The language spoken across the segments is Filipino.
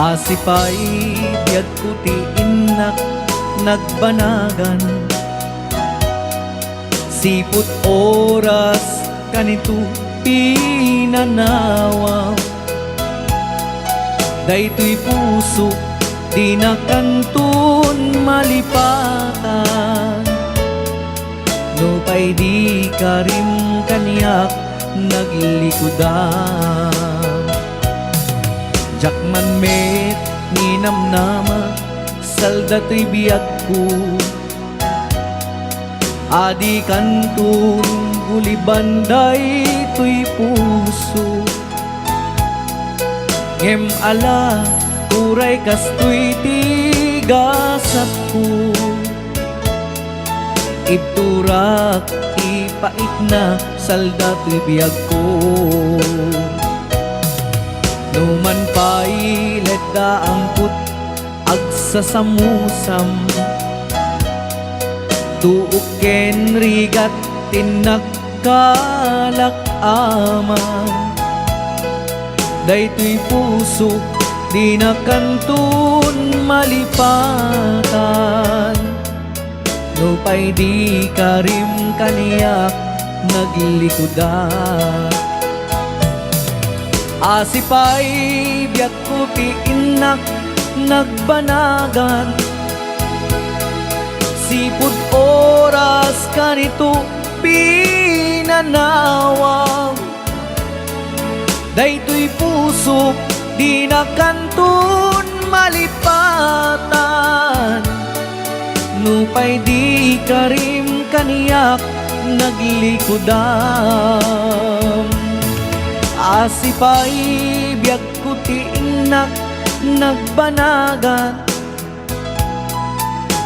Asipay biyag kuti inak nagbanagan, siput oras kanito pinanawa. Daytoy puso di na kantun malipatan, no pay di karim kaniyak naglikudan. Jakman met ni namnama saldatoy biyag ko, adi kantun gulibanday to'y puso. Ngem ala uray kastoy tigasat ko, ibturak ipait na saldatoy biyag ko. Numan pa'y ledda ang put agsasamusam, tuok ken rigat tinagkalak aman. Daytoy puso di na kantun malipatan, no pay di karim kaniyak naglikudan. Asipay biyak kuti inak nagbanagan, sipud oras kanito pinanawang. Daytoy puso di na kantun malipatan, no pay di karim kaniyak naglikudan. Asipay biyak kuti inak nagbanagan,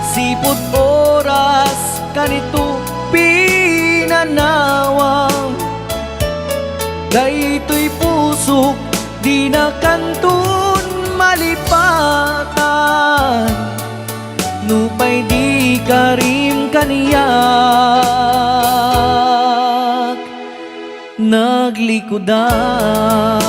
sipud oras kanito pinanawang. Daytoy puso di na kantun malipatan, no pay di karim kaniyak naglikudan.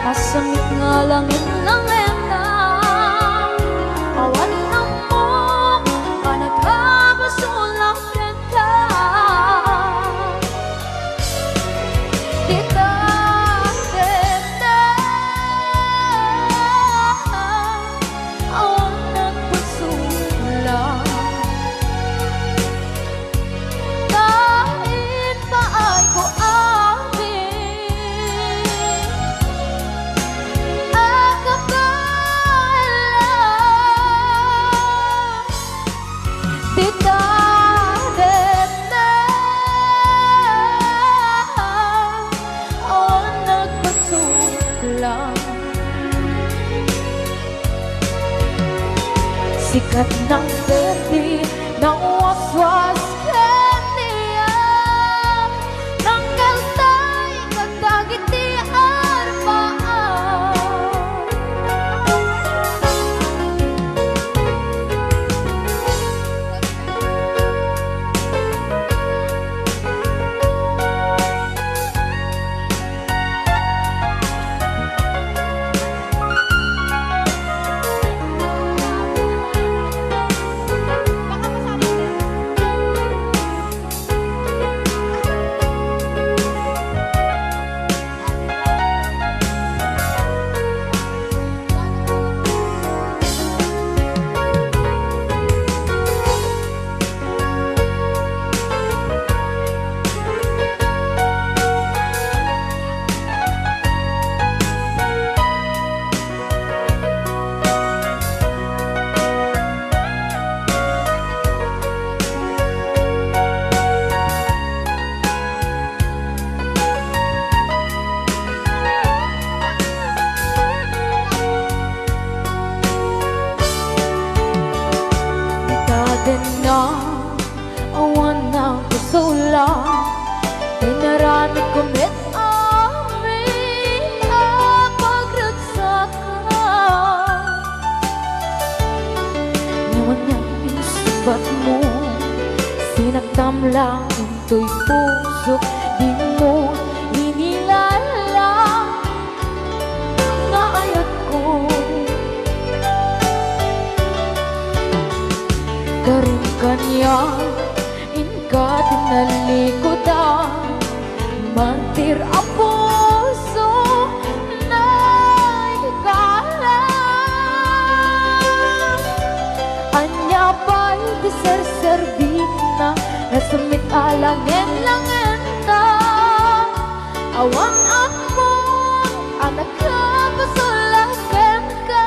Asamit nga langit ng enda, awan ng mo, panagkabasulak ka. sikat ng berde ng waswas kaniya ng kaltay kagdagit di arbaan. Dennam, awan ng kusula, dinarami kumit amin ang pagragsakan. Ngayon niyang pinsubat mo, sinagtam lang into'y puso, di mo inilala nga ayat ko. Karin kanya, inka tinalikodan, mantir ang puso na hikala. Anya ba'y diserservin na nasamit alangin-langin na awan ako anak ka pasulakan ka.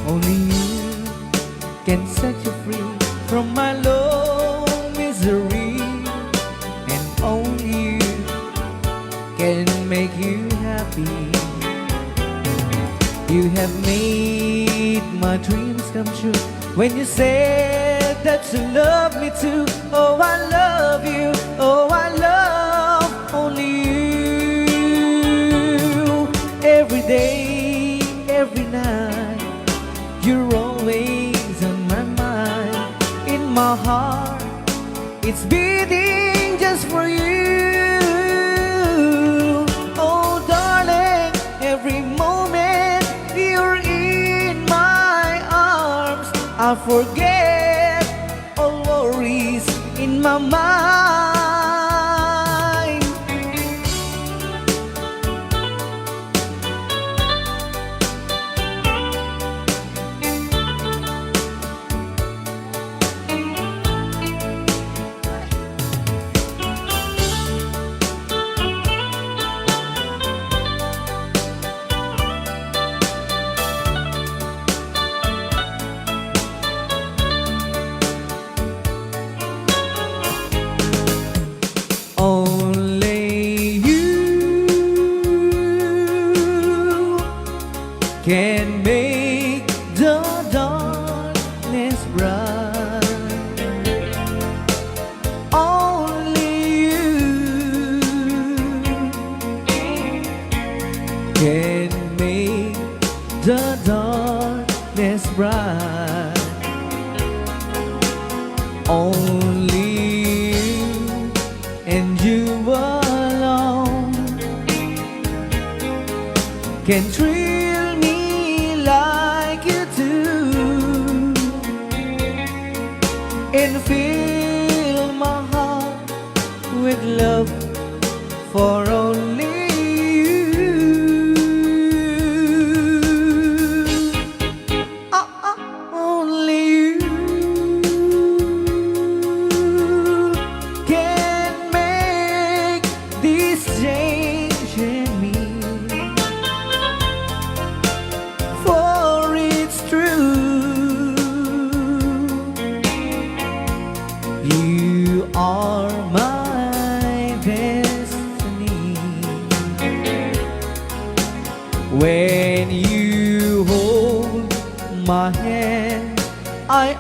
Only you can set you free from my low misery, and only you can make you happy. You have made my dreams come true when you said that you love me too. Oh, I love you. Oh, I love only you. Every day, every night, you're always on my mind. In my heart, it's beating just for you. Oh, darling, every moment you're in my arms, I forget all worries in my mind. Can make the darkness bright. Only you can make the darkness bright. Only you and you alone can treat and fill my heart with love for only you. Only you can make this change in me, for it's true. You are my destiny. When you hold my hand, I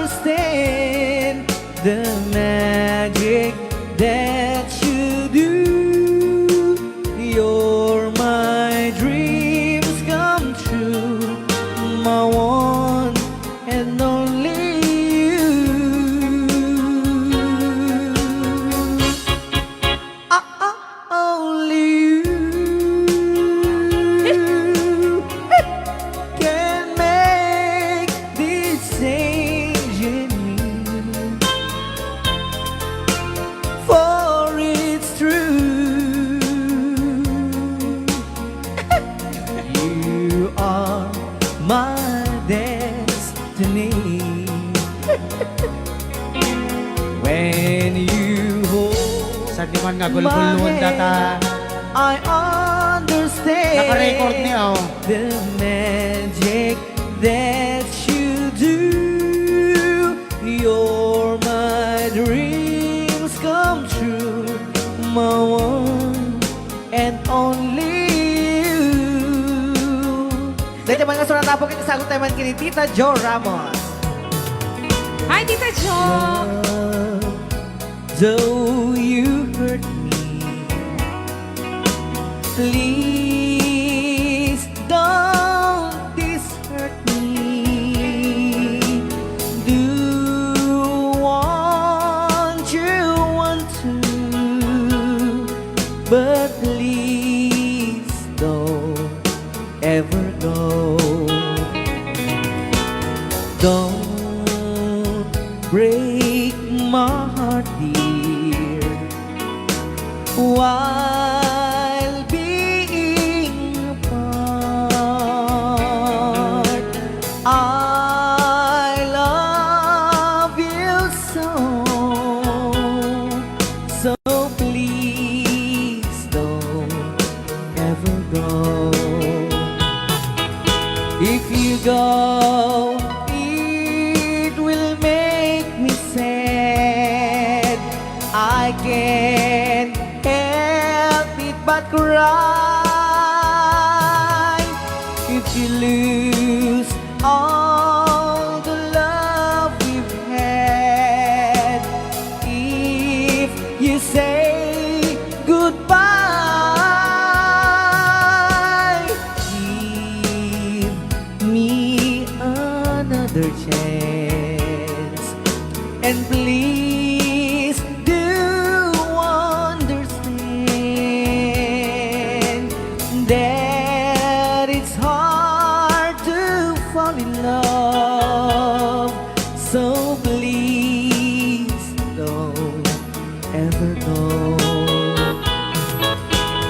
understand the magic that you do. You're my dreams come true, my one and only. When you hold sa di man nga gulgulon data I understand naka-record niya the magic that you do. You're my dreams come true, my one and only you. Dito man nga sunod na po kinisagot tayo man kini Tita Jo Ramos. Hi, Tita Jo! Though you hurt me, please don't dishurt me. Do what you want to, but please don't ever go. Don't break my heart, dear, while being apart. I love you so, so please don't ever go. If you go, it will make me sad. I can't help it but cry. If you lose all the love we've had, if you say goodbye, give me another chance, and please do understand that it's hard to fall in love. So please don't ever go.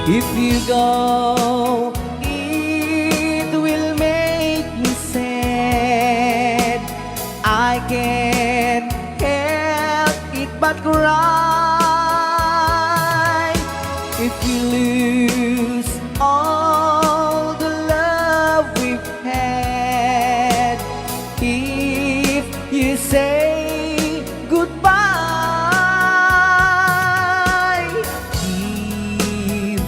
If you go, it will make me sad. I can't help it but cry. If you lose all the love we've had, if you say goodbye, give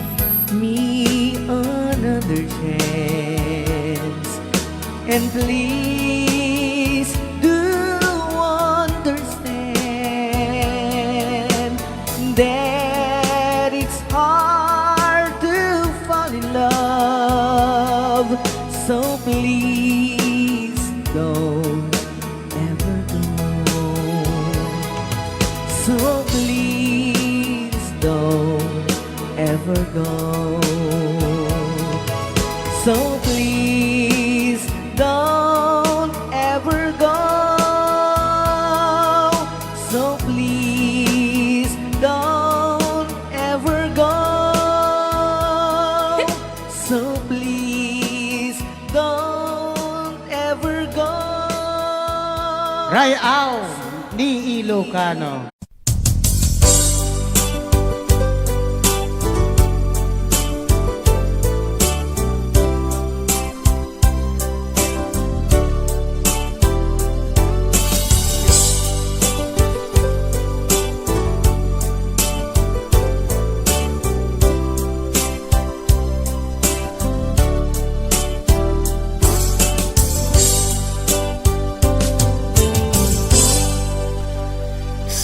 me another chance, and please do understand that it's hard to fall in love. So please don't ever go. So please don't ever go. So please don't ever go. So please don't ever go. So please don't ever go. Rayaw ni Ilocano.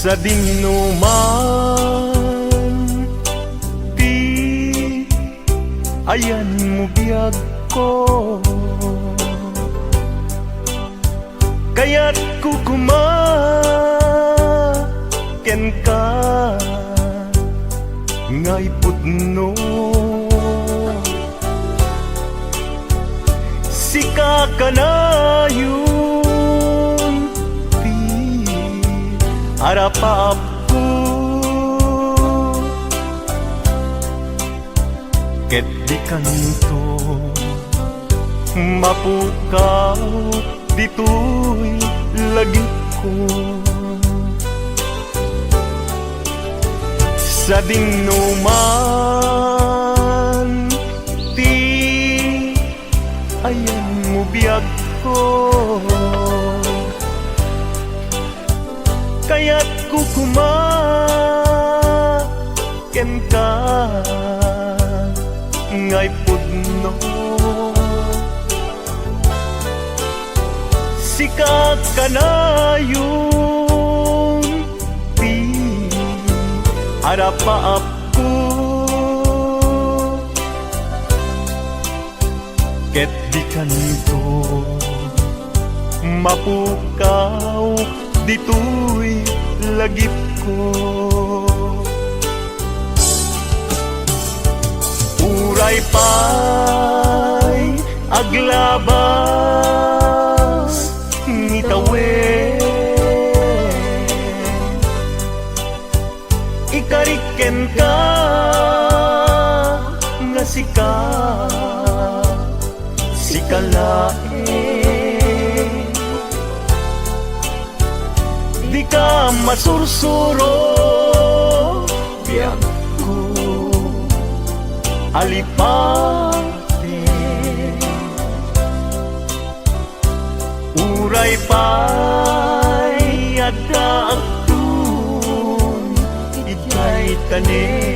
Sa dinuman, di ayan mo biyag ko, kaya't kukumaken ka ngay pudno. Sika ka na yun, harap ko, ket di kanto mapukaw dito'y lagip ko. Sa dinuman, di ayan mo biyag ko, kaya't kukumaken ka ngay pudno. Sika ka na yun, di harap ko, ket di kanto mapukaw dito'y lagip ko. Uray pa'y aglabas ngitawen, ikariken ka nga sika, sikalaen. Di ka masursuro, biyak ko alipate. Uray pa'y adda agtun Ijay tanin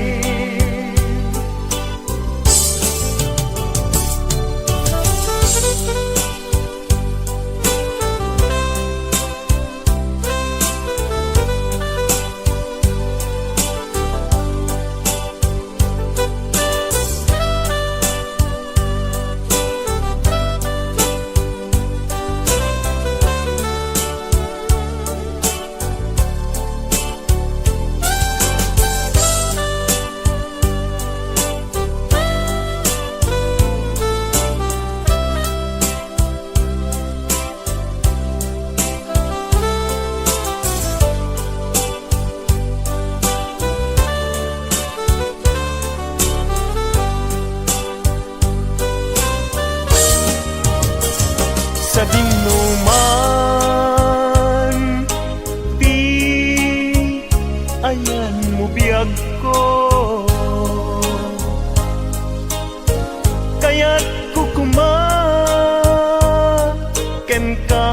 sa dinuman di ayan mo biyag ko kaya't kukumaken ka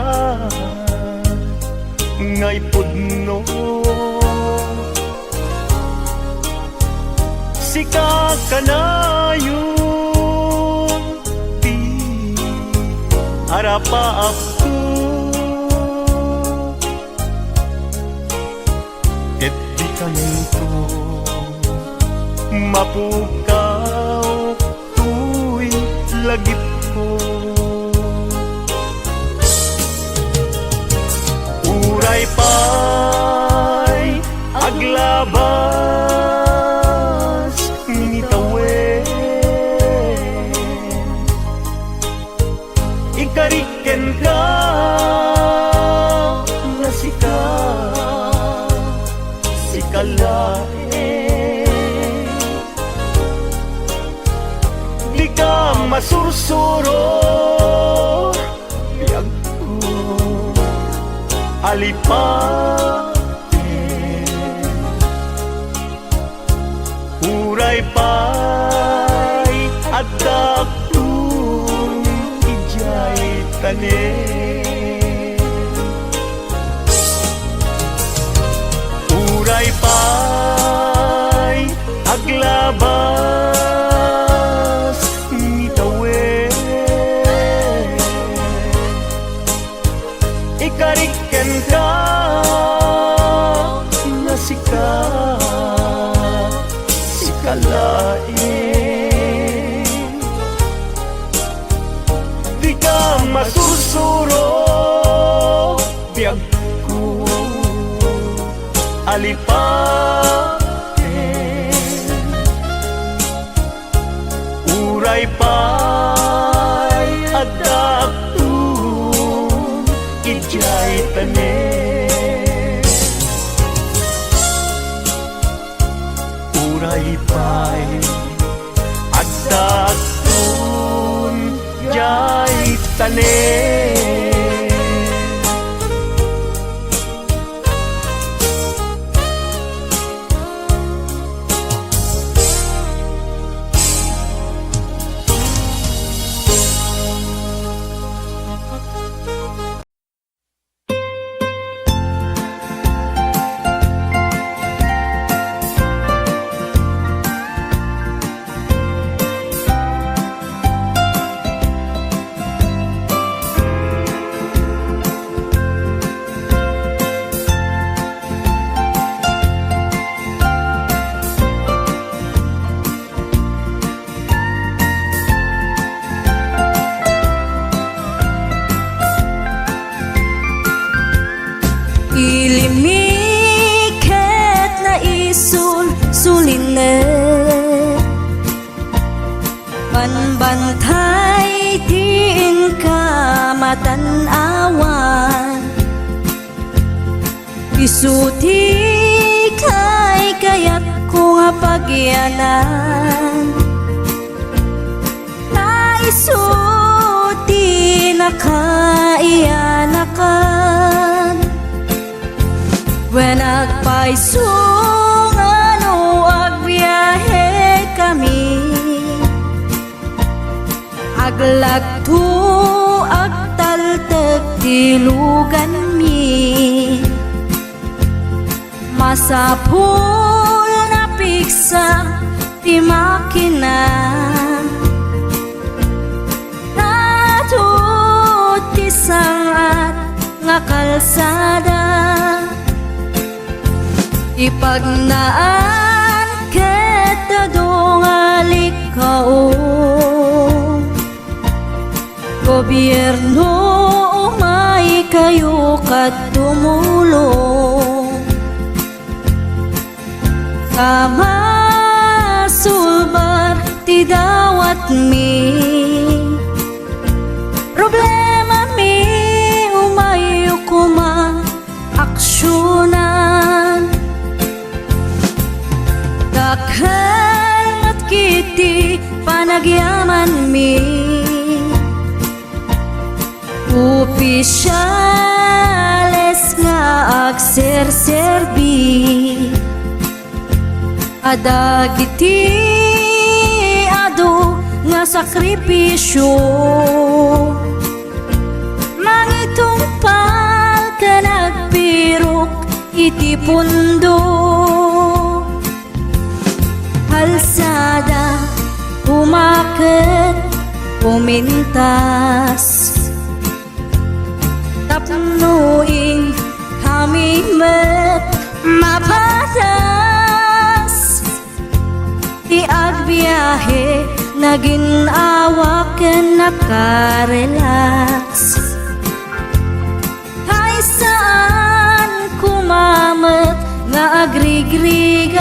ngay pudno Sika ka na harapa aku ket di kanento mapukaw tuy lagip ko uray pa'y aglabas minitawen ikariken ka na sika sikalae di ka masursuro biyag ko alipate uray pa'y adda tanin uray pa'y aglabas nitawen ikariken ka na sika sikalain di ka masursuro biyag ko alipaten uray pa'y adakton ijay tanen uray pa'y adakton jay tanen Ilimiket na isul-suline Panbantay tiin ka matanawan Isuti kay kayat ko nga pagyanan Naisuti na kaiyanakan When agpaisungan o agbiyahe kami Aglagto agtaltag di bilugan mi. Masapul na piksa ti makina, natut ti sangat nga kalsada. Ipagnaan kita dongali kao, gobyerno umay kayo kat tumulong. Kamasulbar ti dawat mi, problema mi umayo kuma aksyonan. Dakal at kiti panagyaman mi, opisyales nga agserserbi. Adda giti ado nga sakripisyo, mangitumpal ka nagpirok iti pundo. Halsada umaket pumintas, tapnuin kami met mapatas. Ti agbiyahe naginawaken nakarelax, kay saan kumamet nga agrigrigat.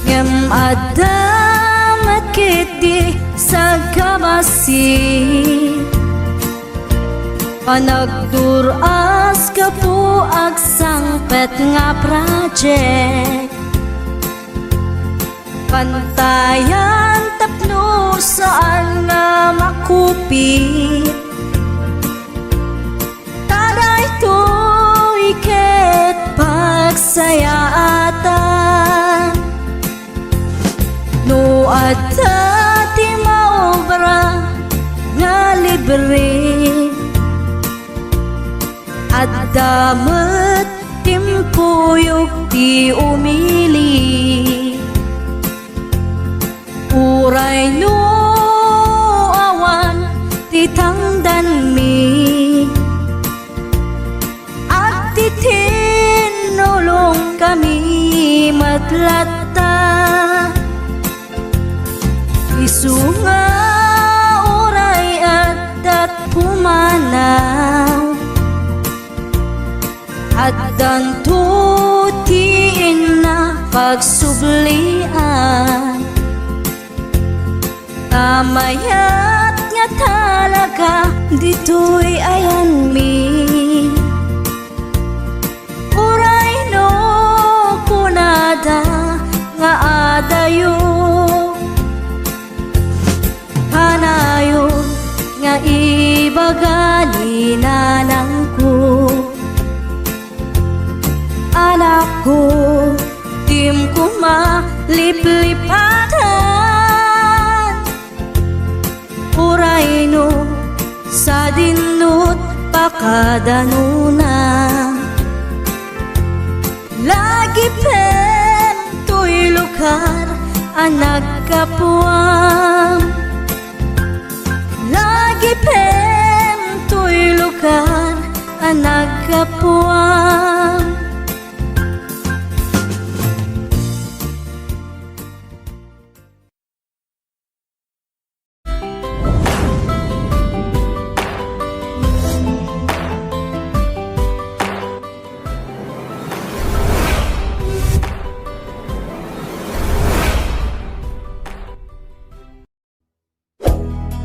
Ngem adda makiti sa kabasi, panagduras ka po agsangpet nga project. Pantayan tapno saan nga makupit, tada ito iket pagsayaatan. No adda ti maobra nga libre, adda met timpuyog ti umili. Uray no awan titangdan mi, at titinulong kami matlata. Isunga uray at pumanaw, at dantutiin na pagsublian. Tamayat nga talaga dito'y ayan mi, uray no kunada nga adayo. Hanayon nga ibagani nanang ko, anak ko tim ko maliplipatan. Uray no sa dinut pakadanuna, lagi pen to'y lugar ang nagkapuam. Lagi pen to'y lugar ang nagkapuam.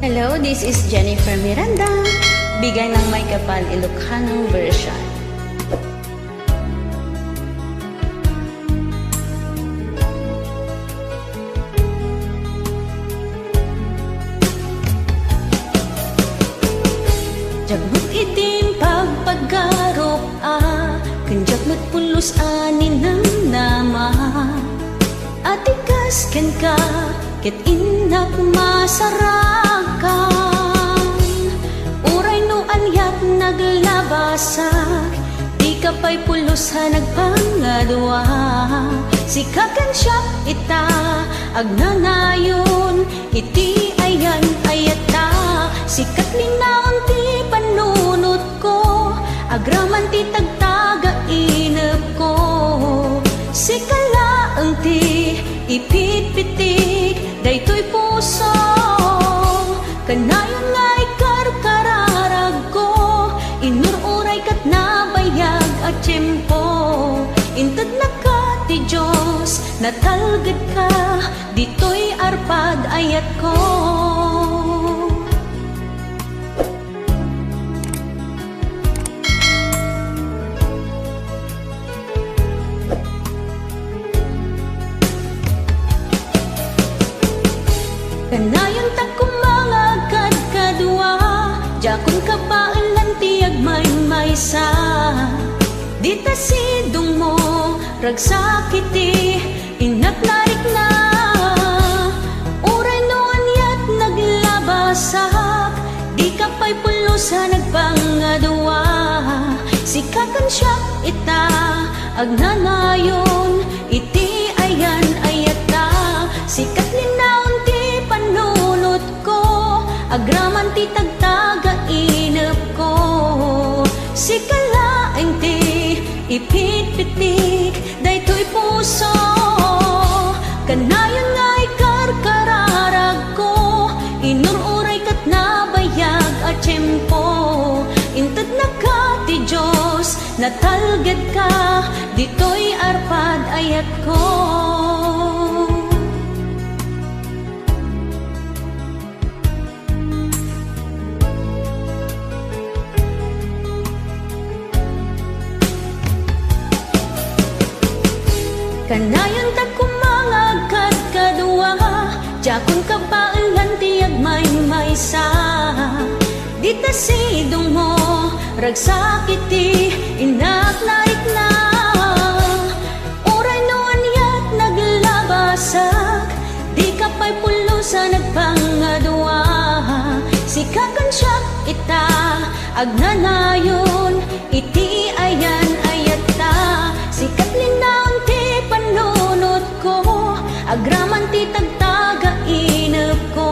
Hello, this is Jennifer Miranda, Bigay Ng Maykapal Ilocano version. Jagbut itim pagpaggarop kanjak matpulos anin ng nama, atikas ken ka ket inak masarakan. Ura sa nagpangadwa. Sikakan siya ita, agnanayon, iti ayan ayata. Sikat linaon ti panunot ko, agraman ti tagtaga inep ko. Sikalaang ti ipitpitik, daytoy puso. Kanayon nga ikarkararag ko, inururay kat nabayag at tiyempo. Intad na ka ti Diyos, natalgad ka, dito'y arpad ayat ko. Kanayon ta kumangagad kadwa, jakon kabaan lang tiyag may-maysa. Dita sidong mo, ragsak iti, inatlarik na. Uray noan yat naglabasak, di ka pa'y pulo sa nagpangadwa. Sikakan siya ita, agnanayon, iti ayan ayata. Sikat linaon ti panunot ko, agraman ti tagtaga inep ko. Sikalaeng ti ipitpitik, daytoy puso. Kanayon nga ikarkararag ko, inururay kat nabayag at tiyempo. Intad na ka ti Diyos, natalgad ka, dito'y arpad ayat ko. Kanayon ta kumangagad kadwa, jakon kabaan lang tiyag may-maysa. Dita sidong mo, ragsak iti, inatlarik na. Uray noan yat naglabasak, di ka pa'y pulo sa nagpangadwa. Sikakan siya ita, agnanayon, iti ayan ayata. Sikat linaon ti panunot ko, agraman ti tagtaga inep ko.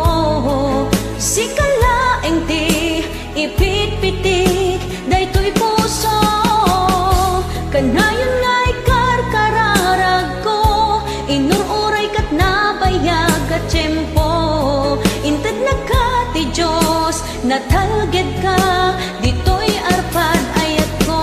Sikalaeng ti ipitpitik, daytoy puso. Kanayon nga ikarkararag ko, inururay kat nabayag at tiyempo. Intad na ka ti Diyos, natalgad ka, dito'y arpad ayat ko.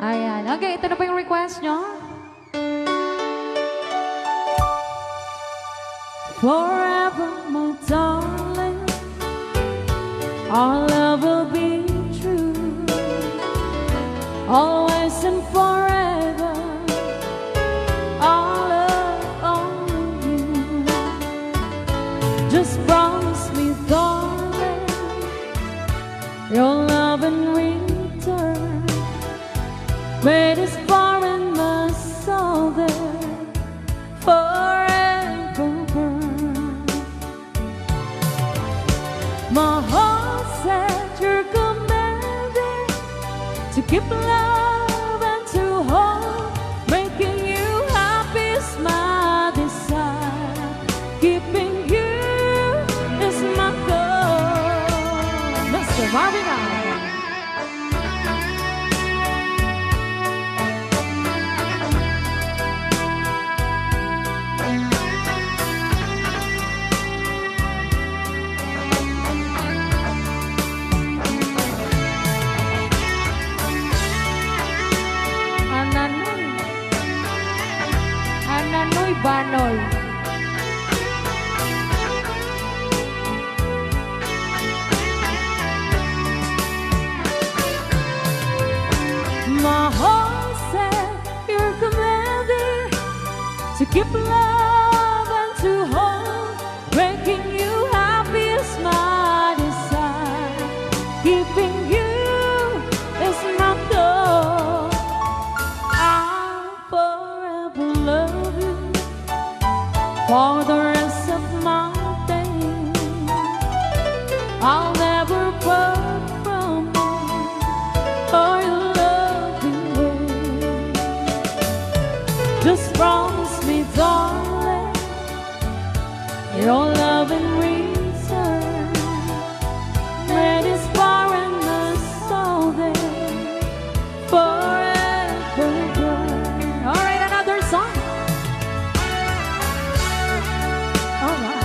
Ayan. Okay, ito na po yung request nyo. Forever, my darling, our love will be true, always and forever. Our love only you. Just promise me, darling, your love in return. Made us far in my soul there forever. My heart said you're commanded to keep love and to hold, making you happy is my desire. Keeping you is my goal. Mr. Marvin Allen. Ananoy Banoy. My heart said you're commanded to keep love and to hold, making you happy is my desire. Keeping you is my goal. I'll forever love you. Just promise me, darling, your love in return. Let this foreigner so there forever burn. All right, another song. All right.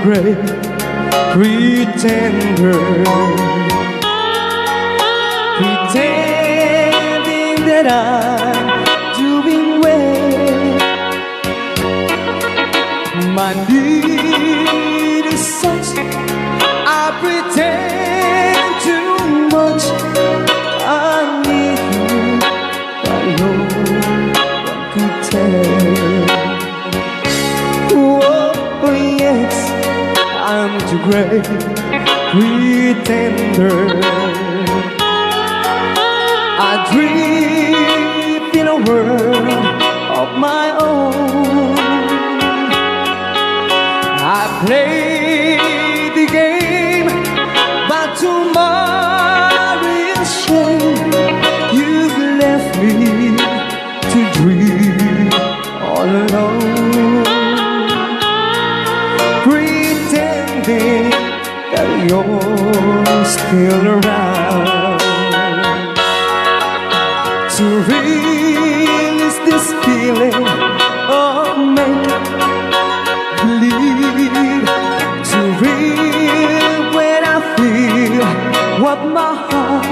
great pretender, pretending that I'm doing well. My need is such, I pretend too much. I need you, but no one could tell. Oh yes, I'm too great pretender. I dream in a world of my own. I play the game, but tomorrow is shame. You've left me to dream all alone, pretending that you're still around. To release this feeling of make-believe, to real when I feel what my heart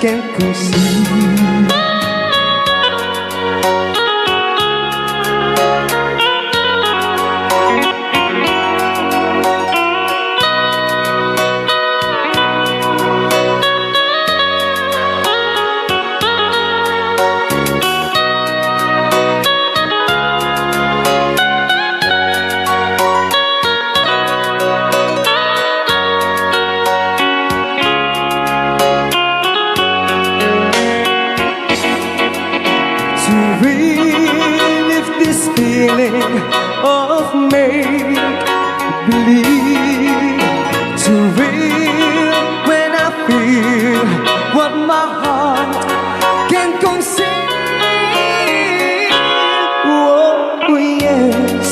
can conceive. Of make-believe, to real when I feel what my heart can conceive. Oh yes,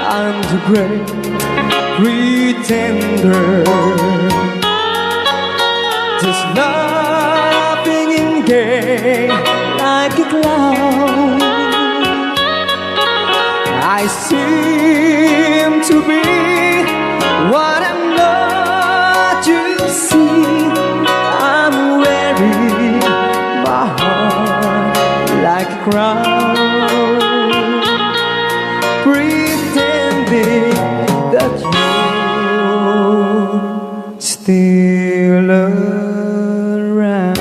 I'm the great pretender, just laughing in gay like a clown. I seem to be what I'm not, you see. I'm wearing my heart like a crown, pretending that you're still around.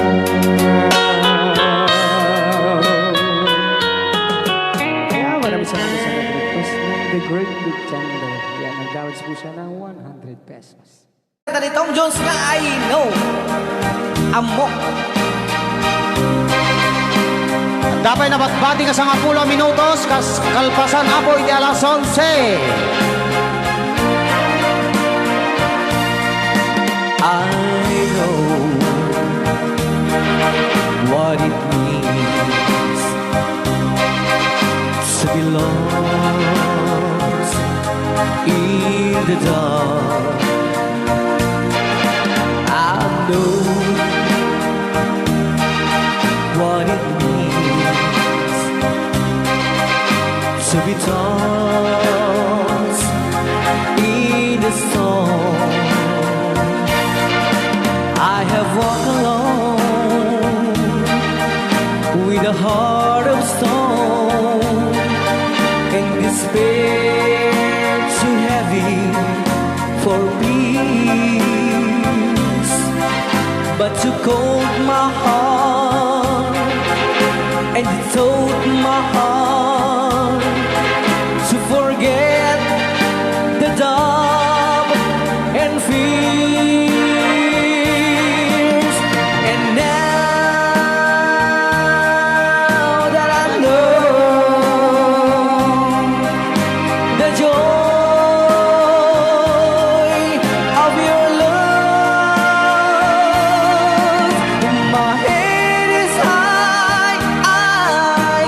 Kaya maraming salamat sa nag-request ng The Great Pretender. Yan, nag-downloads po siya ng 100 pesos. Tanitong Jones nga I know Amok. Dapat nabatbati ka sa nga 10 minutos, Kalpasan apoy di alas 11. I know what it means to be lost in the dark. I know what it means to be tossed in the storm. I have walked alone with a heart of stone, and despair too heavy for peace, but to cold my heart and told my heart to forget the doubt and fears. And now that I know the joy of your love, my head is high, I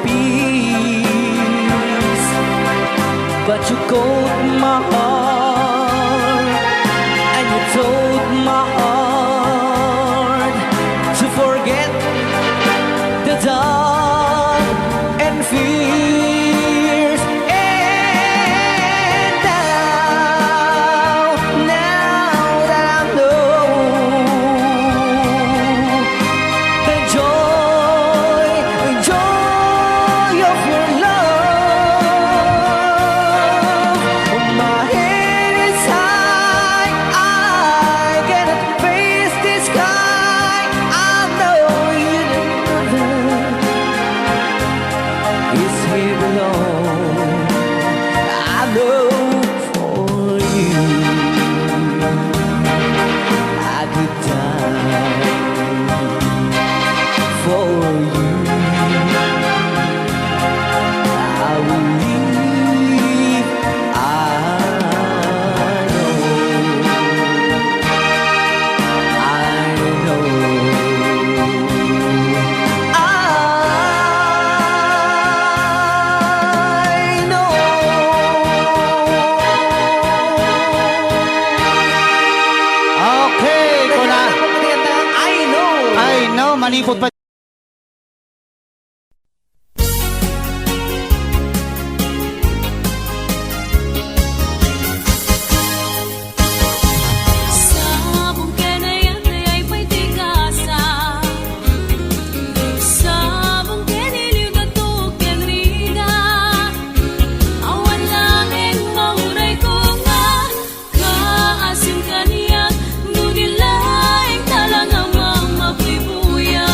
peace, but you called my heart and you told my heart to forget the dark and fears. And now that I know the joy of your love, my head is high, I cannot face the sky. I know you is here alone. I know for you I could die for you. I will leave. I know. Okay, ko na. I know, malipot pa. Nagsabong Ken Ayat ay may tigasa. Nagsabong Ken iliw datuk ken riga. Awan langit mauray ko nga, kaasim kaniyak, nudilaing talang amang mapipuya.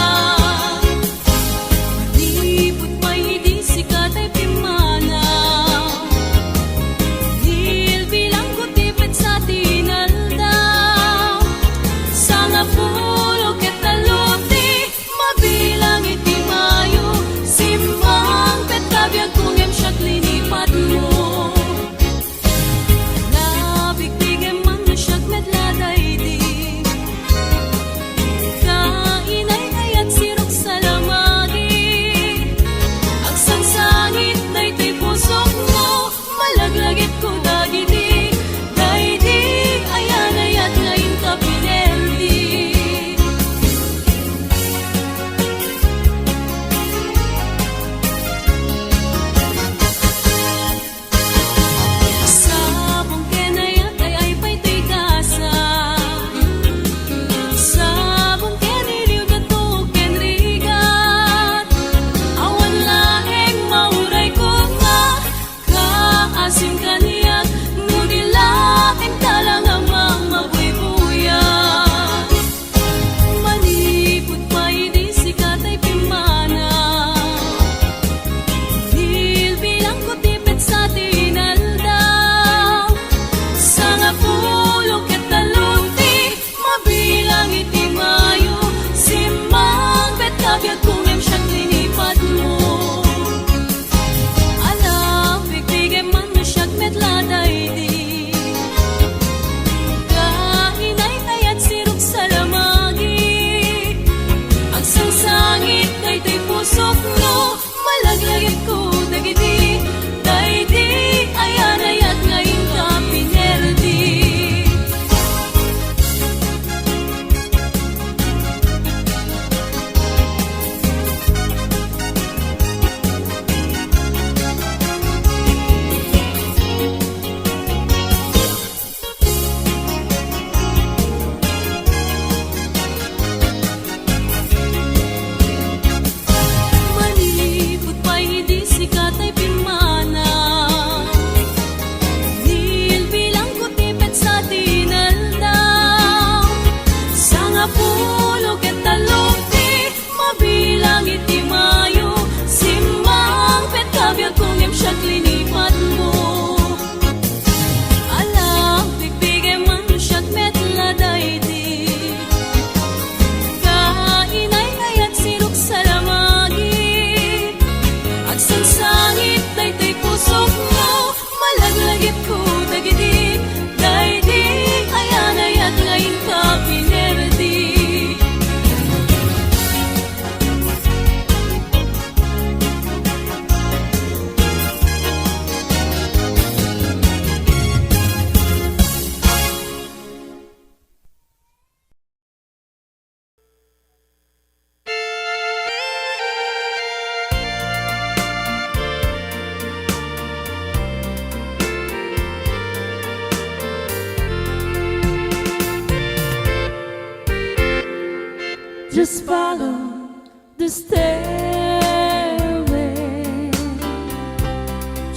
stairway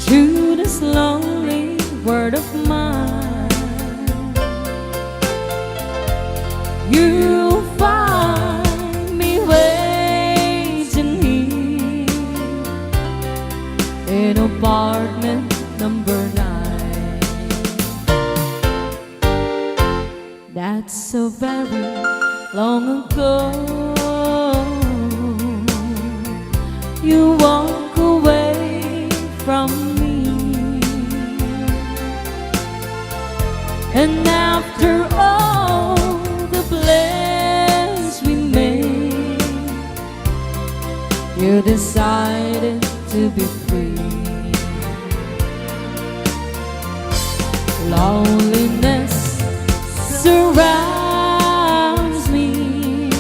to this lonely world of mine. You'll find me waiting here in apartment number 9. That's so very long ago. You walk away from me, and after all the plans we made, you decided to be free. Loneliness surrounds me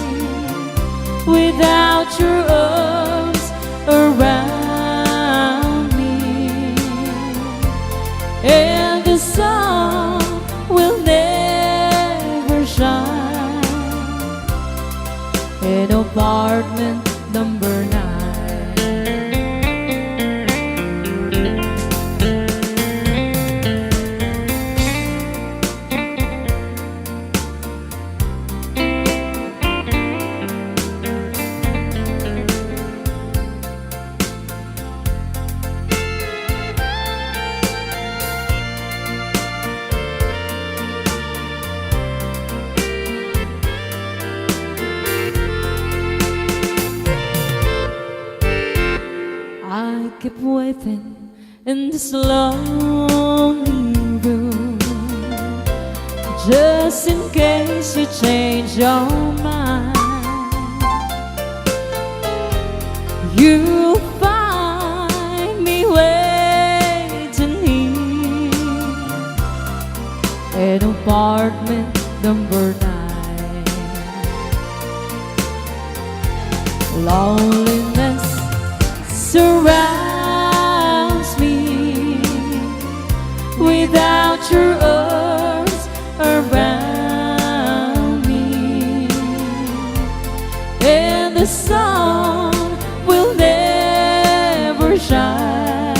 without your arms around me, and the sun will never shine in apartment number 9. I keep waiting in this lonely room, just in case you change your mind. You'll find me waiting here in apartment number 9. Loneliness surrounds me without your arms around me, and the sun will never shine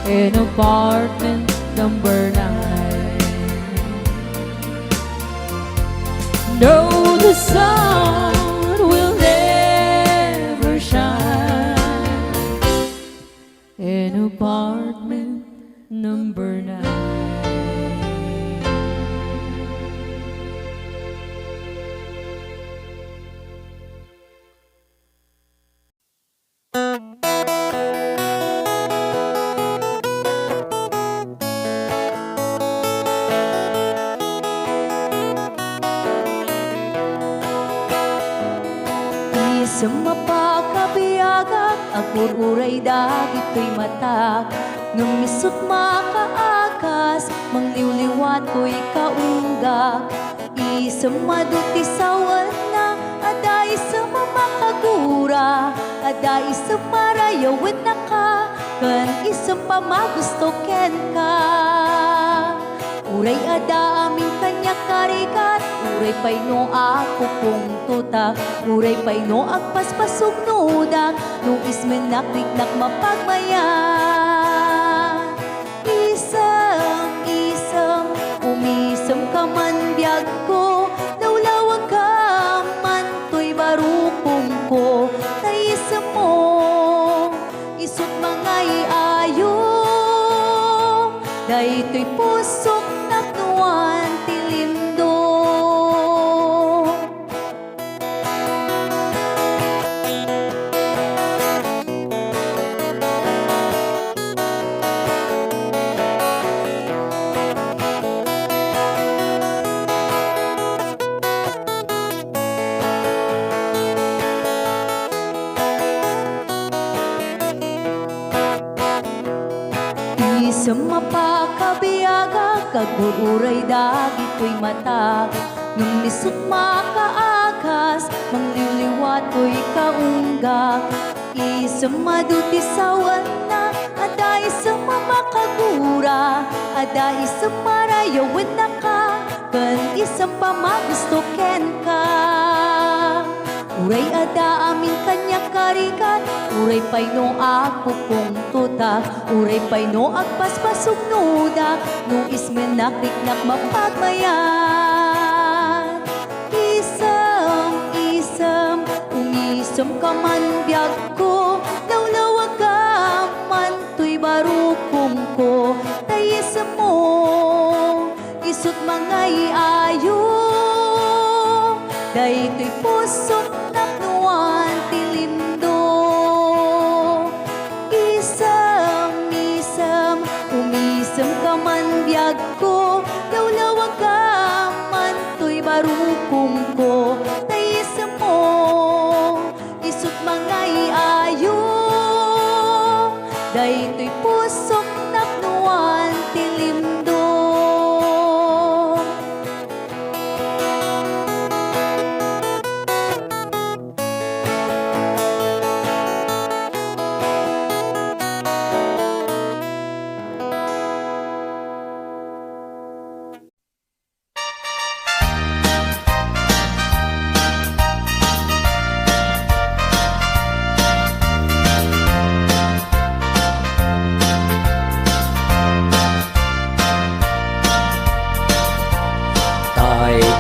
in apartment number 9. No, the sun will never shine in apartment number 9. Isem mapakabiyagak, agur-uray dagito'y matak. Numisot makaakas, mangliwliwat ko'y kaunggak. Isem madutisawan na, ada isem mamakagura, ada isem marayawin na ka, kan isem pamagusto ken ka. Uray ada aming kanya karikat, uray pay no ako kong tutak, uray pay no agpaspasog nudak, nung ismen nakliknak mapagmayan. Isem, isem, umisem ka man biyag ko, lawlawag ka man to'y barukong ko, taisem mo, isot mga iayo, dahi to'y pusok naknuan tilindo. Isem mapakabiyaga, kagururay dagito'y mata. Nung lisot makaakas, mangliwliwat ko'y kaunggak. Isem madutisawan na, ada isem mamakagura, ada isem marayawin na ka, kan isem pamagusto ken ka. Uray Adda amin kanya karikat, uray pay no ako pong tutak, uray pay no agpaspasog nudak, no ismen nakiknak mapagmayan. Isem, umisem ka man biyag ko, lawlawag ka man to'y barukong ko, tayisem mo, isut mga iayo, day to'y pusong naknuan tilindo. Isem, umisem ka man biyag ko, lawlawag ka man to'y barukong ko, tayisem mo, isut mga iayo, day to'y pusong naknuan tilindo.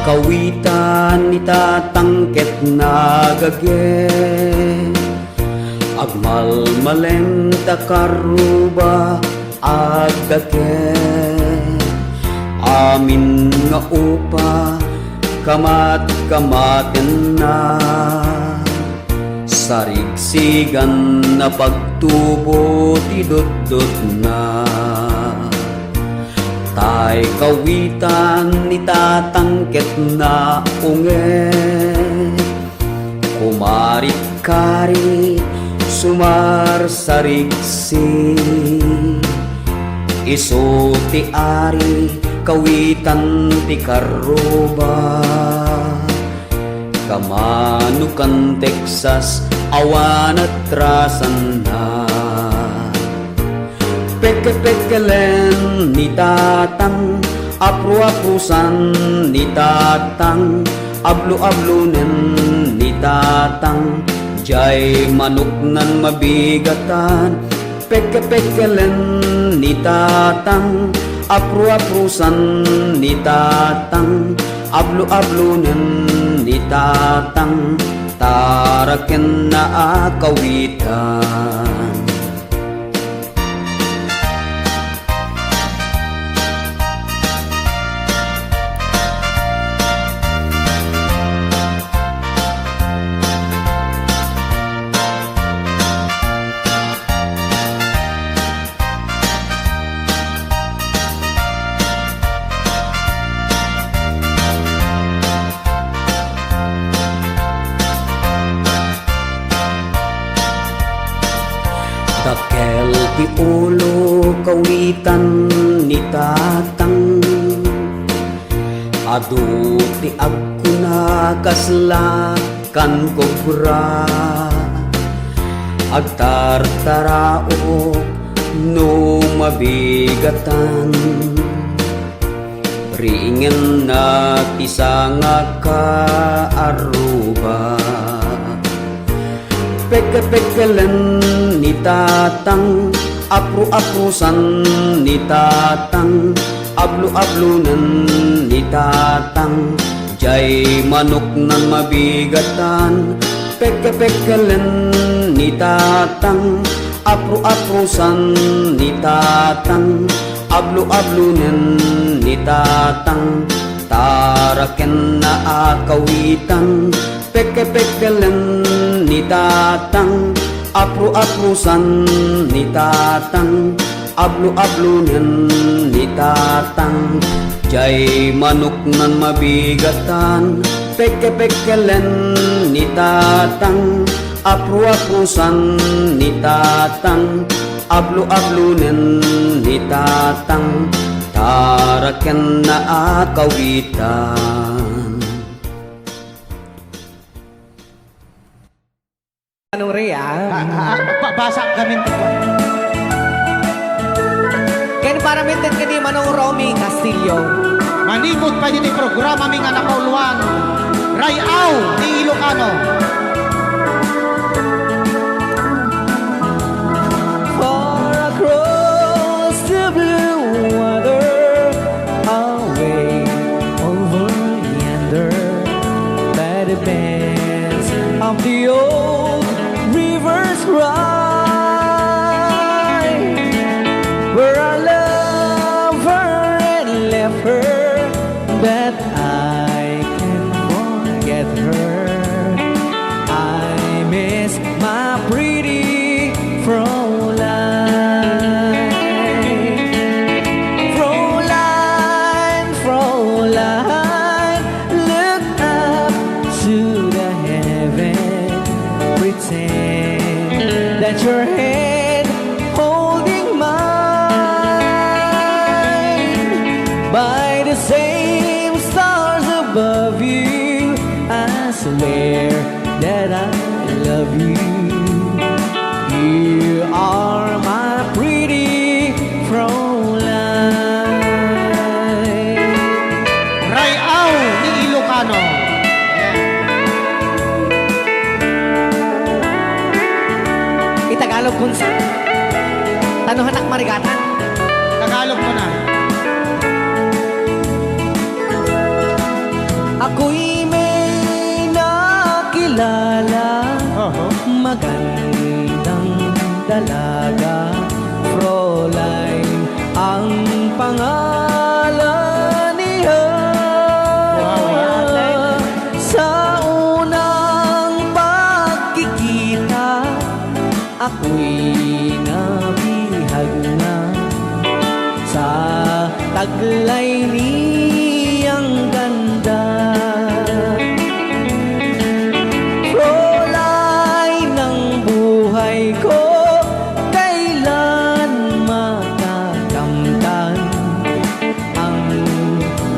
Kawitan itatangket nagage, agmalmalem takaruba agage, amin nga upa kamat-kamaten na, sarigsigan na pagtubo tidot-dot na. Tay kawitan itatangket na unge, kumarit-kari sumar sarigsi, iso ti ari kawitan ti karuba, kamanukan Texas awan at rasan na. Peke-pekelen ni tatang, apru-aprusan ni tatang, ablu-ablunen ni tatang, jay manok nan mabigatan. Peke-pekelen ni tatang, apru-aprusan ni tatang, ablu-ablunen ni tatang, taraken na akawitan. Dakel ti ulo kawitan ni tatang, adu ti agkuna kaslakan kobra, agtartarao no mabigatan, ringen na tisanga kaaruba. Peke-pekelen ni tatang, apru-aprusan ni tatang, ablu-ablunan ni tatang, jay manok nan mabigatan. Peke-pekelen ni tatang, apru-aprusan ni tatang, ablu-ablunan ni tatang, taraken na akawitan. Peke-pekelen ni tatang, apru-aprusan ni tatang, ablu-ablunen ni tatang, jay manok nan mabigatan. Peke-pekelen ni tatang, apru-aprusan ni tatang, ablu-ablunen ni tatang, taraken na akawitan. Anong Rea? Basa kami. Ken paramitin ka ni Manong Romy Castillo. Manimot pa yun yung programa ming anak kauluan. Rayaw ni Ilocano. Tagalog kunsa. Tanuhanak marigatan. Tagalog mo na. Ako'y may nakilala, magandang dalaga, Frauline ang pangalan niya. Sa unang pagkikita, ako'y nabihag na sa taglay niyang ganda. Frauline ng buhay ko, kailan makakamtan ang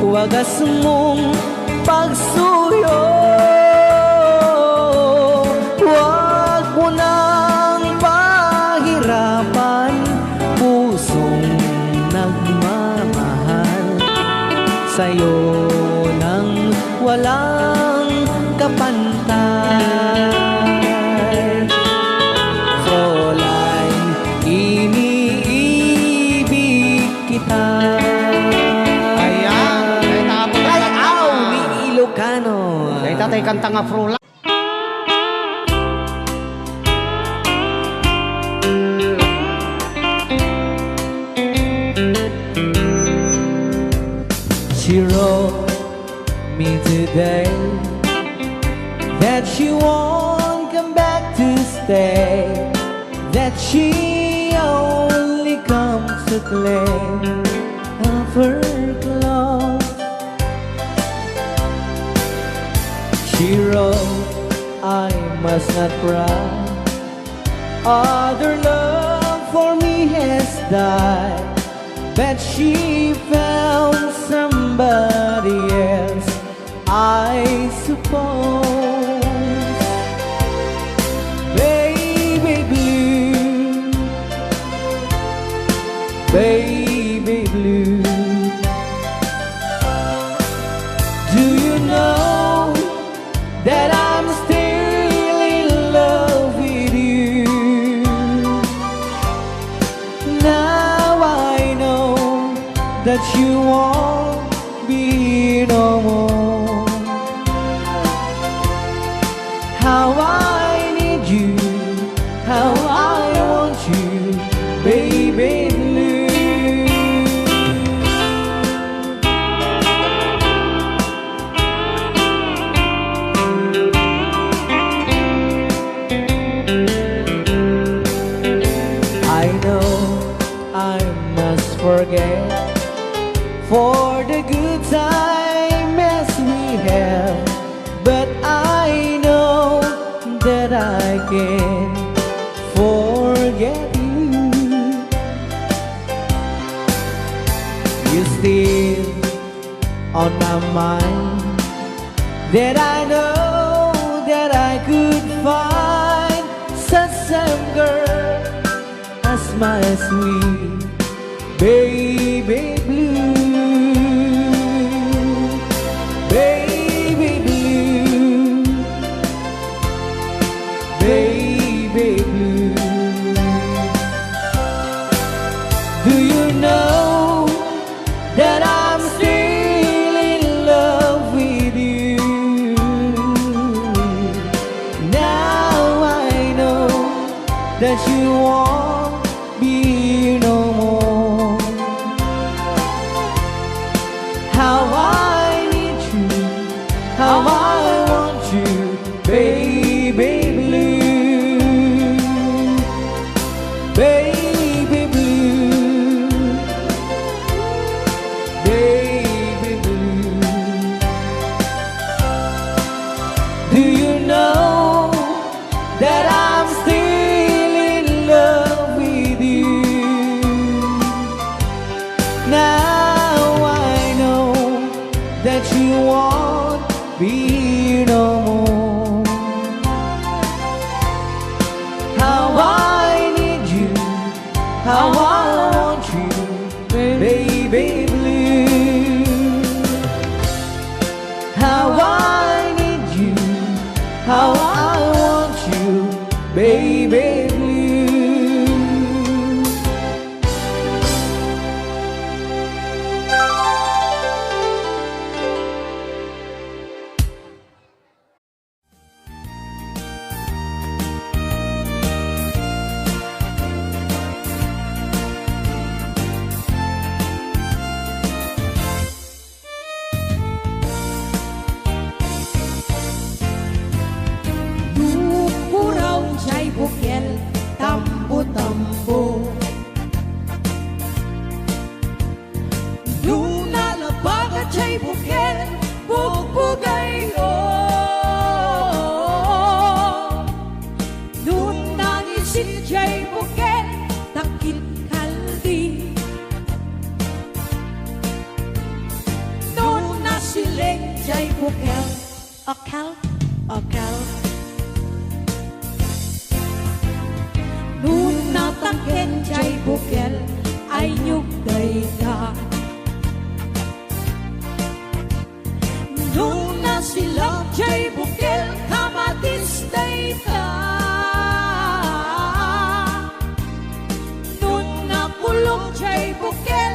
wagas mong pagsuyo. Huwag mo nang pahirapan pusong nagmamahal sa'yo nang walang kapantay. Frauline, iniibig kita. Ayan. Aw, ni Ilocano. Kaya tatay kanta nga Frauline. She wrote me today that she won't come back to stay, that she only comes to claim of her clothes. She wrote, I must not cry, other love for me has died, that she found somebody else, I suppose. Baby blue, baby blue, do you know that I'm still in love with you? Now I know that you won't be no more. How I need you, how I want you, baby blue. I know I must forget for the good time as we have, but I know that I can forget you. You're still on my mind, that I know that I could find such a girl as my sweet baby blue. Baby blue, baby blue. Do you know that I'm still in love with you? Now I know that you won't be no more. How I need you, how I want you, baby blue, baby blue, baby blue. Do you know that I'm still in love with you? Now I know that you won't be no more. How I need you, tambo Nuna labagat siya'y bukel Bugbugay Nuna ngisit siya'y bukel Takit kaldi Nuna sileng siya'y bukel Akal Nuna tangken siya'y bukel Ay nyugday ka Nuna silap siya'y bukel Kamatis day ka Nuna kulong siya'y bukel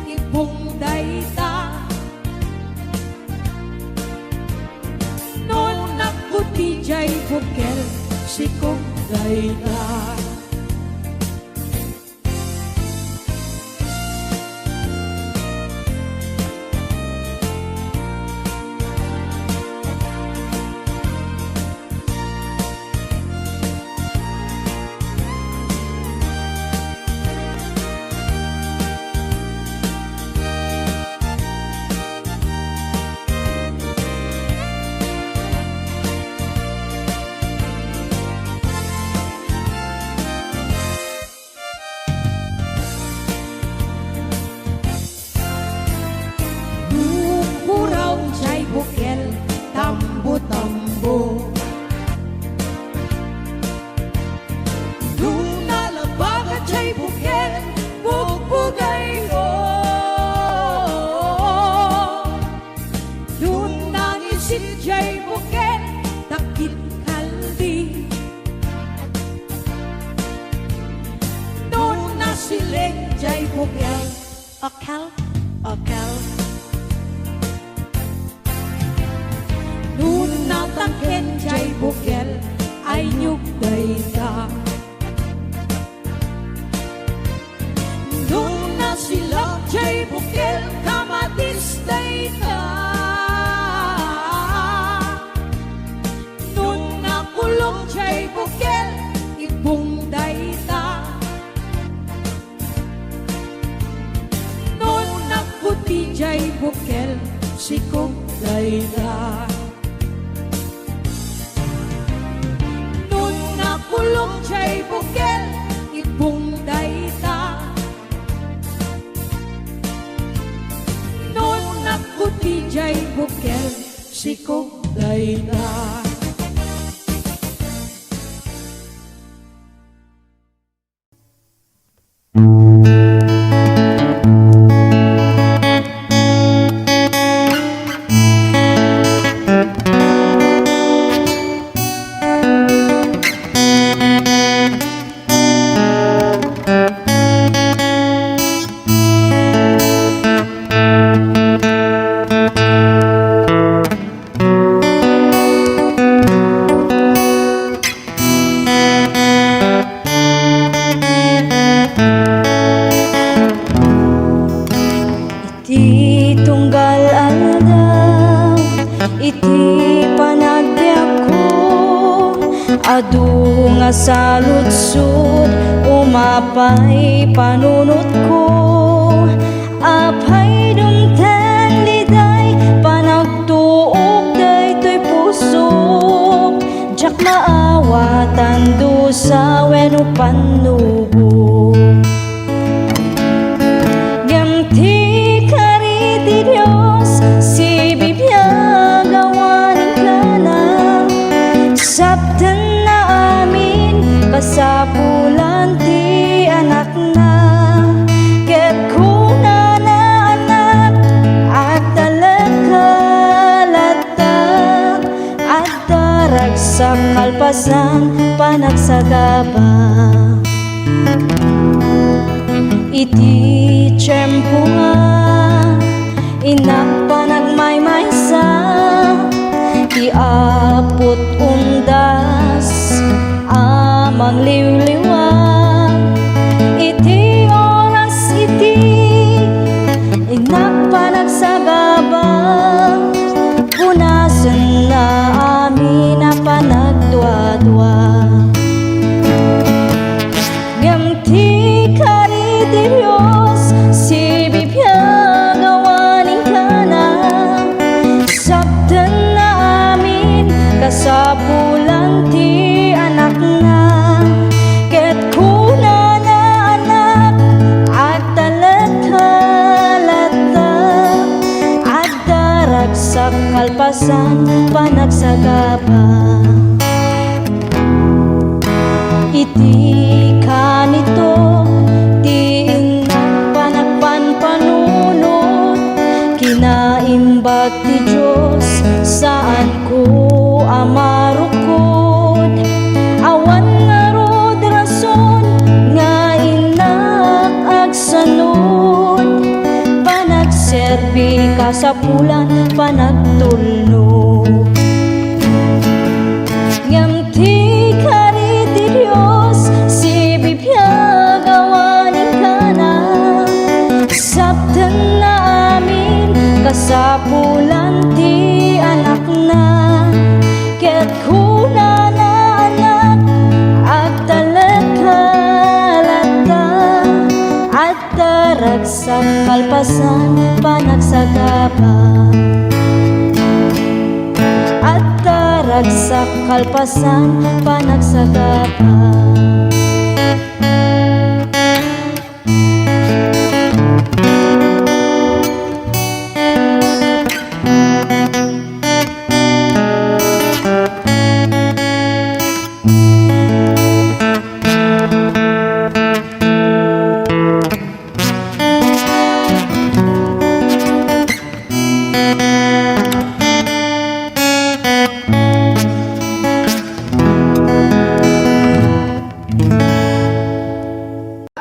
Ibong day ta Nuna puti siya'y bukel Sikong day ta Sa lutsud, umapay panunot ko Apay dumtang liday, panagtuog daytoy pusok Jak maawatan do sa weno panubo Ganti kariti Dios, si bibiyag awanin ka na Sabtan kasapulan ti anak na ket kuna na anak at talagkalata Adda Ragsak Kalpasan Panagsagaba iti tiyempo nga inak panagmaymaysa iapot undas amang liw-liwag iti oras iti inak panagsagaba punasan na amin na panagdwa-dwa gamti kariti Diyos, si bibiyag awaning ka na. Sabdan na amin, kasapulan ti anak na. Ket kuna na anak, at talat-halata. Adda Ragsak Kalpasan, Panagsagaba. Iti kanito, ti inang panagpanpanunod, kinaimbag ti Diyos, saan ko amarukod. Awan nga rod rason, nga inak agsanod, panagserbi kasapulan, panagtulnog. Ngam ti kariti Diyos, si bibiyag awaning ka na. Sabdan na amin, kasapulan ti anak na. Ket kuna na anak, at talat-halata. Adda Ragsak Kalpasan, Panagsagaba. Adda Ragsak Kalpasan, Panagsagaba.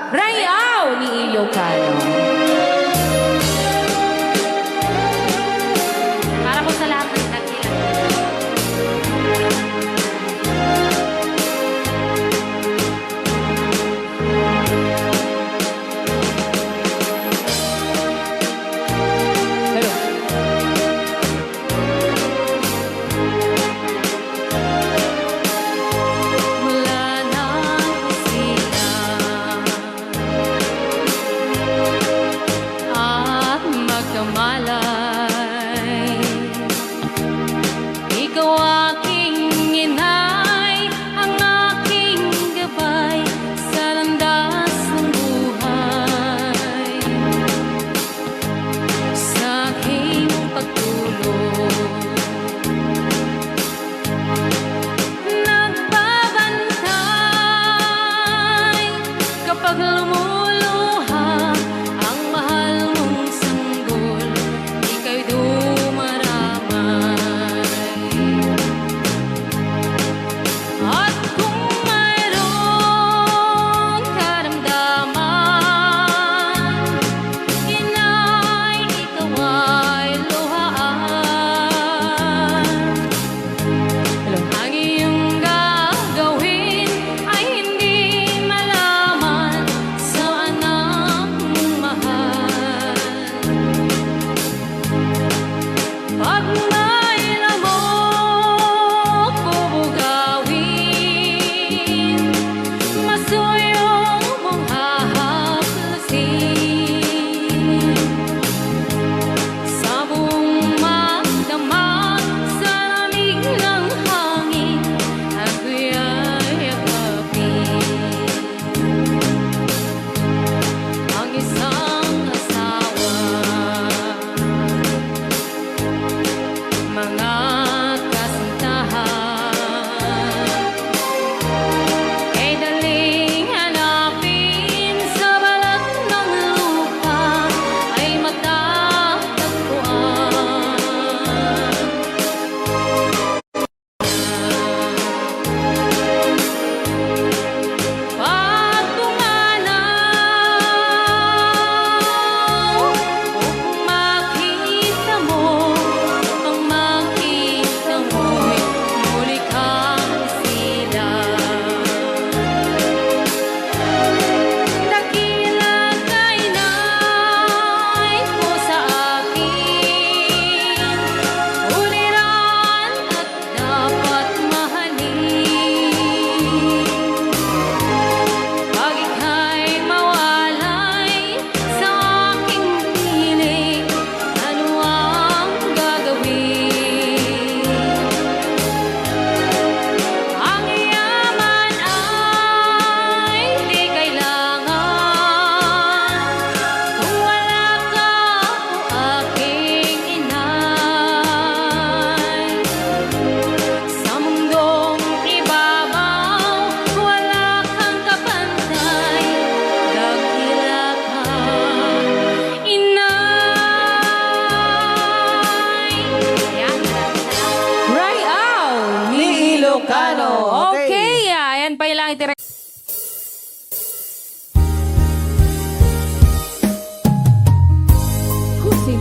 Rayaw ni Ilocano. Para po sa lahat ng Dakila. Hello. Mula ng kusina at magkamalay, ikaw aking inay, ang aking gabay sa landas ng buhay. Sa aking pagtulog, nagbabantay kapag lumuluha ang mahal mong sanggol, ika'y dumaramay. At kung mayroong karamdaman, inay, ikaw ay luhaan. Ang iyong gagawin ay hindi malaman sa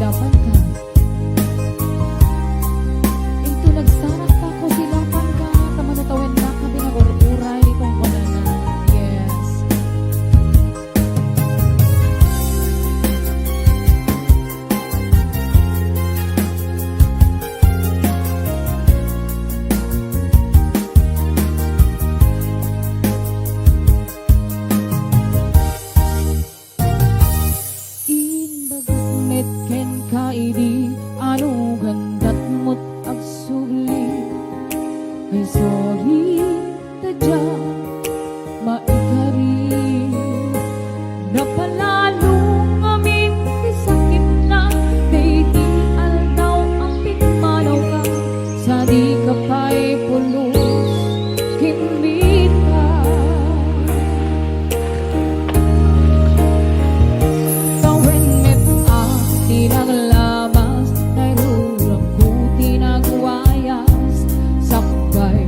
Kusilapan Ka. Ito nagsarak pa Kusilapan Ka. Tamanatawin na ka pinagururay kung wala na. Yes. Inbagot ken kaidi ano gandat mo't agsugli ay sorry tadya maikari napalalong amin isakit na di aldaw ang pigmanaw ka sa di ka pa'y pulos kimita. Tawin met tinaglabas nairurang ko tinagwayas sakbay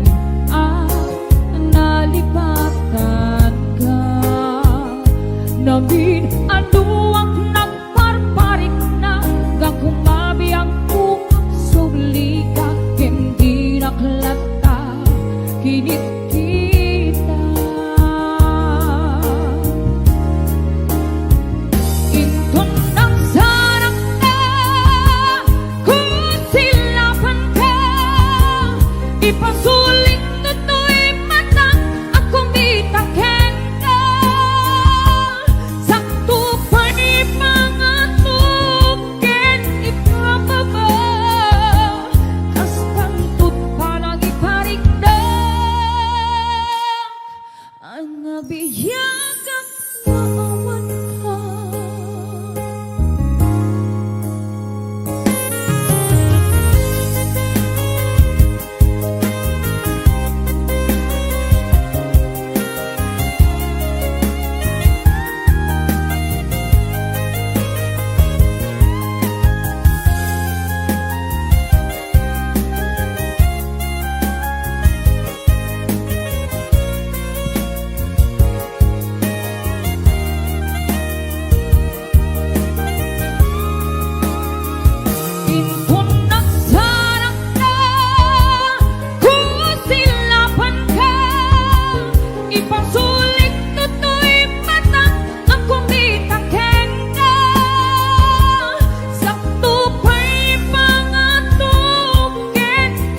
nalipatan ka namin anuang nagparparik na gakumabi ang ukang sugli ka hindi naklata kinit kita Inton ng sarang ka Kusilapan ka ipasulit tutoy mata akong bitaken ka sakto pa ni pangatuken ipababa kastang tut pa nang iparigdag ang nabiyagak maawan ka. Inton nagsarang ka Kusilapan ka ipasulit tutoy mata akong bitaken ka sakto pa'y pangatuken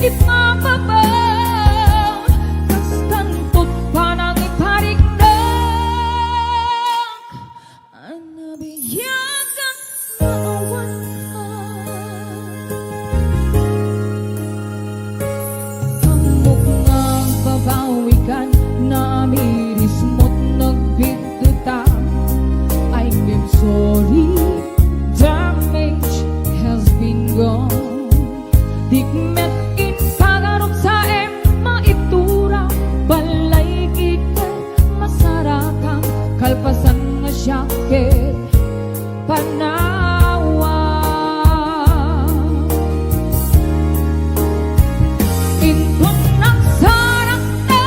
ipababa kastang tut pa nang iparigdag ang nabiyagang maawan ka. Amok ngang babawikan na amiris mo't nagbigduta I'm sorry, damage has been gone Dikmet in pagarog sa maitura balay kita masarakang kalpasan nga syakit panawa Inton nagsarang ka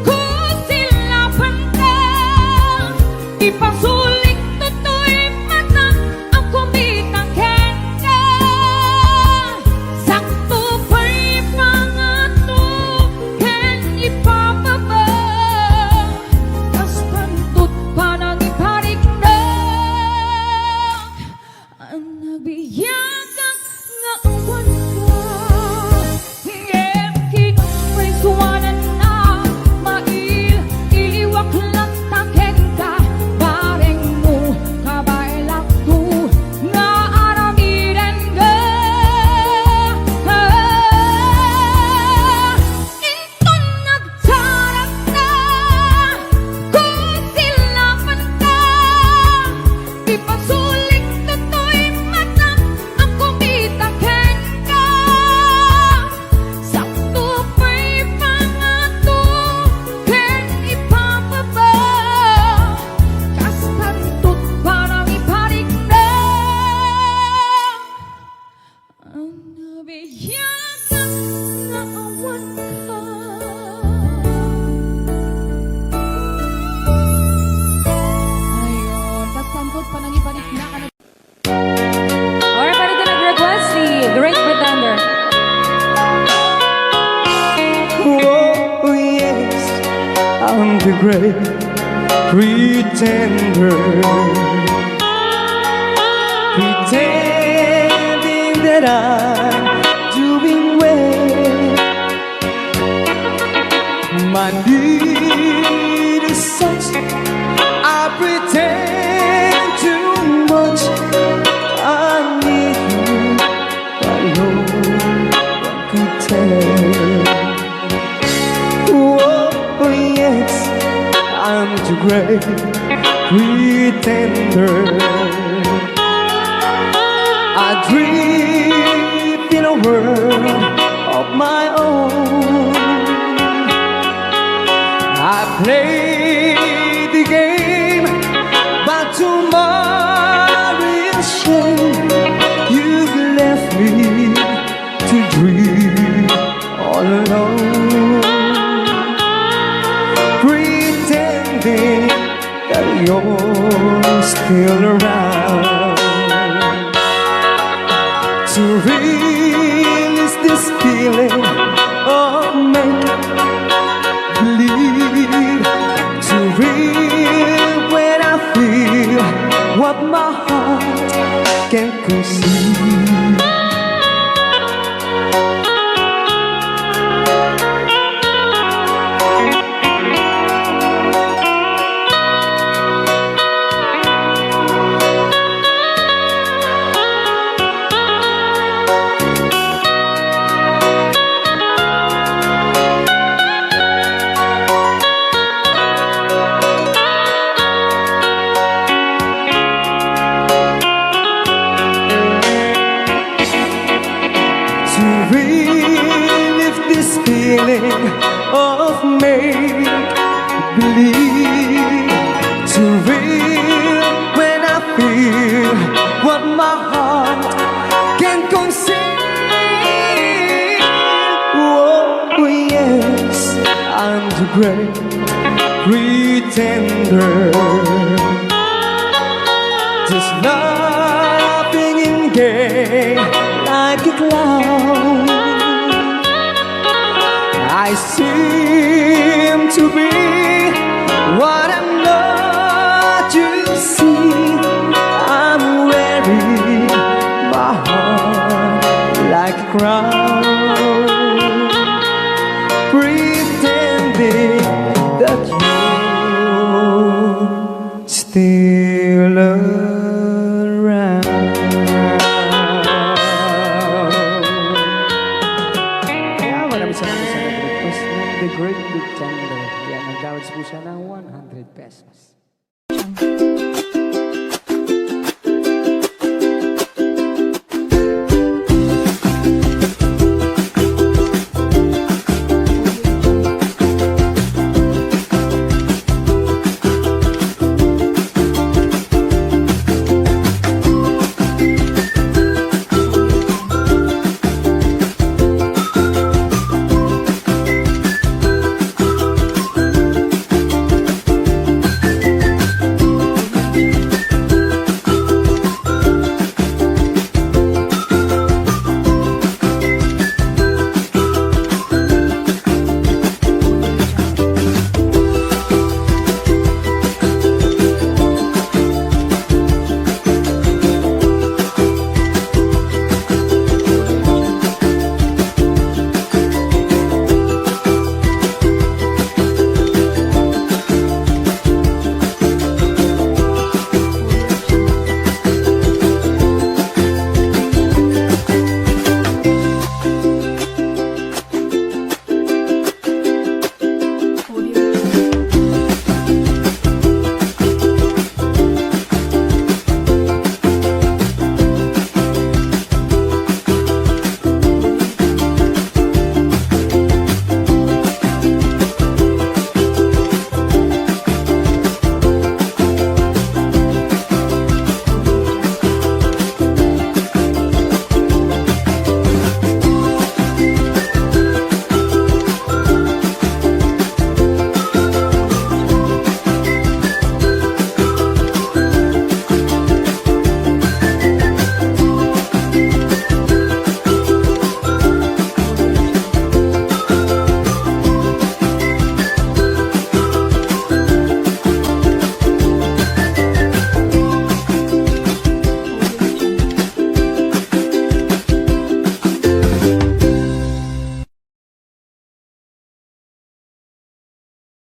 Kusilapan ka ipasulit tutoy mata akong bitaken ka sakto pa'y pangatuken ipababa kastang tut pa nang iparigdag great pretender, pretending that I'm doing well. My need is such, I pretend too much. I need you, but no one could tell. Oh yes, I'm too great pretender. I dream in a world of my own. I play the game, but tomorrow is shame. You've left me to dream all alone, pretending that you're still around. To release this feeling of make-believe, to real when I feel what my heart can't conceive. Of make-believe, to real when I feel what my heart can conceive. Oh yes, I'm the great pretender, just laughing in gay like a clown. I seem to be what I'm not, you see. I'm wearing my heart like a crown, pretending that you're still